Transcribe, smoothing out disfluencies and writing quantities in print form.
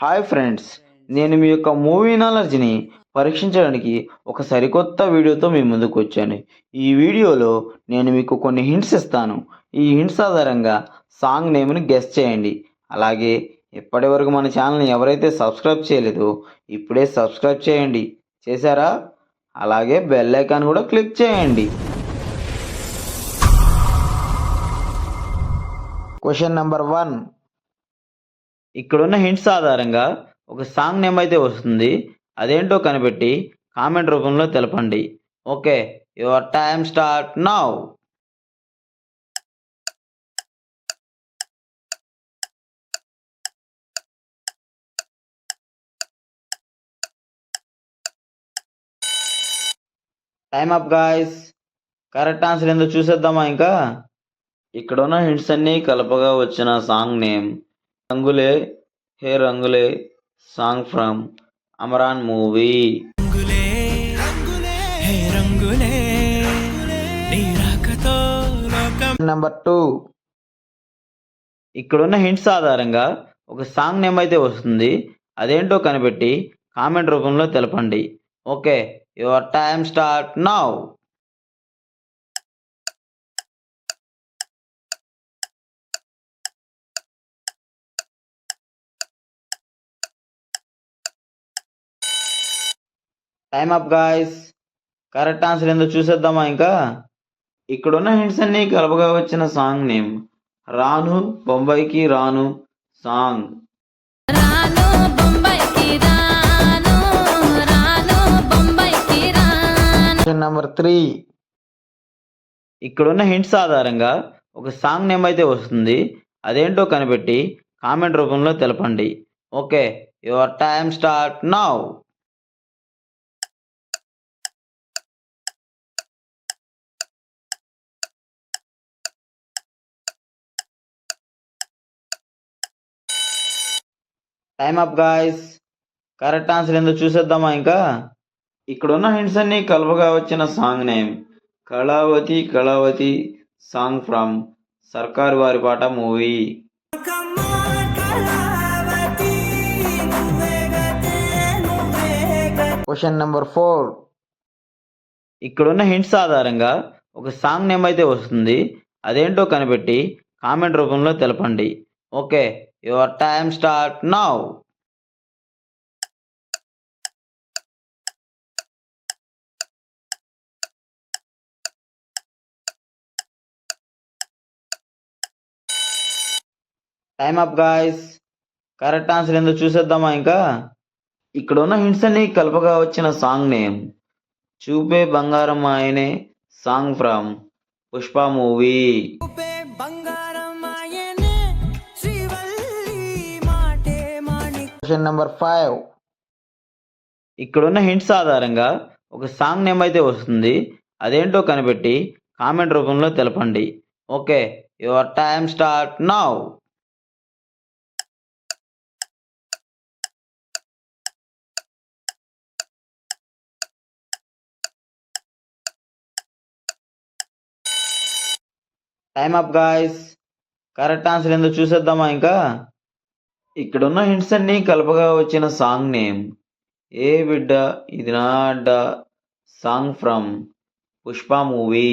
Hi friends, నేను మీ యొక్క movie నాలెడ్జ్ని పరీక్షించడానికి ఒక సరికొత్త వీడియోతో మీ ముందుకు వచ్చాను. ఈ వీడియోలో నేను మీకు కొన్ని హింట్స్ ఇస్తాను. ఈ హింట్స్ ఆధారంగా సాంగ్ నేమ్ని గెస్ చేయండి. అలాగే ఇప్పటి వరకు మన ఛానల్ని ఎవరైతే సబ్స్క్రైబ్ చేయలేదో ఇప్పుడే సబ్స్క్రైబ్ చేయండి. చేశారా? అలాగే బెల్ ఐకాన్ కూడా క్లిక్ చేయండి. Question number 1. ఇక్కడున్న హింట్స్ ఆధారంగా ఒక సాంగ్ నేమ్ అయితే వస్తుంది. అదేంటో కనిపెట్టి కామెంట్ రూపంలో తెలపండి. Okay, your time start now. Time up guys. Correct answer ఏందో చూసేద్దామా? ఇంకా ఇక్కడున్న హింట్స్ అన్నీ కలపగా వచ్చిన సాంగ్ నేమ్ రంగులే హే రంగులే, song from Amaran movie. Number 2. ఇక్కడున్న హింట్స్ ఆధారంగా ఒక సాంగ్ నేమ్ అయితే వస్తుంది. అదేంటో కనిపెట్టి కామెంట్ రూపంలో తెలపండి. Okay, your time start now. Time up guys. Correct answer ఏందో చూసేద్దామా? ఇంకా ఇక్కడున్న హింట్స్ అన్నీ కలపగా వచ్చిన సాంగ్ నేమ్ రాను బొంబాయికి రాను, సాంగ్. నెంబర్ 3. ఇక్కడున్న హింట్స్ ఆధారంగా ఒక సాంగ్ నేమ్ అయితే వస్తుంది. అదేంటో కనిపెట్టి కామెంట్ రూపంలో తెలపండి. Okay, your time start now. Time up guys. Correct answer ఏందో చూసేద్దామా? ఇంకా ఇక్కడున్న హింట్స్ అన్నీ కలపగా వచ్చిన song name Kalavathi Kalavathi, song from Sarkaru Vaari పాట మూవీ. Question number 4. ఇక్కడున్న హింట్స్ ఆధారంగా ఒక సాంగ్ నేమ్ అయితే వస్తుంది. అదేంటో కనిపెట్టి కామెంట్ రూపంలో తెలపండి. Okay, your time start now. Time up guys. Correct answer ఏందో చూసేద్దామా? ఇంకా ఇక్కడున్న హింట్స్ అన్ని కలపగా వచ్చిన సాంగ్ నేమ్ చూపే బంగారం ఆయనే, song from Pushpa movie. Question number 5. ఇక్కడున్న హింట్స్ ఆధారంగా ఒక సాంగ్ నేమ్ అయితే వస్తుంది. అదేంటో కనిపెట్టి కామెంట్ రూపంలో తెలపండి. Okay, your time start now. Time up guys. Correct answer ఏందో చూసేద్దామా? ఇంకా ఇక్కడున్న హింట్స్ అన్నీ కలపగా వచ్చిన సాంగ్ నేమ్ ఏ బిడ్డ ఇది నా అడ్డ, సాంగ్ ఫ్రమ్ పుష్ప మూవీ.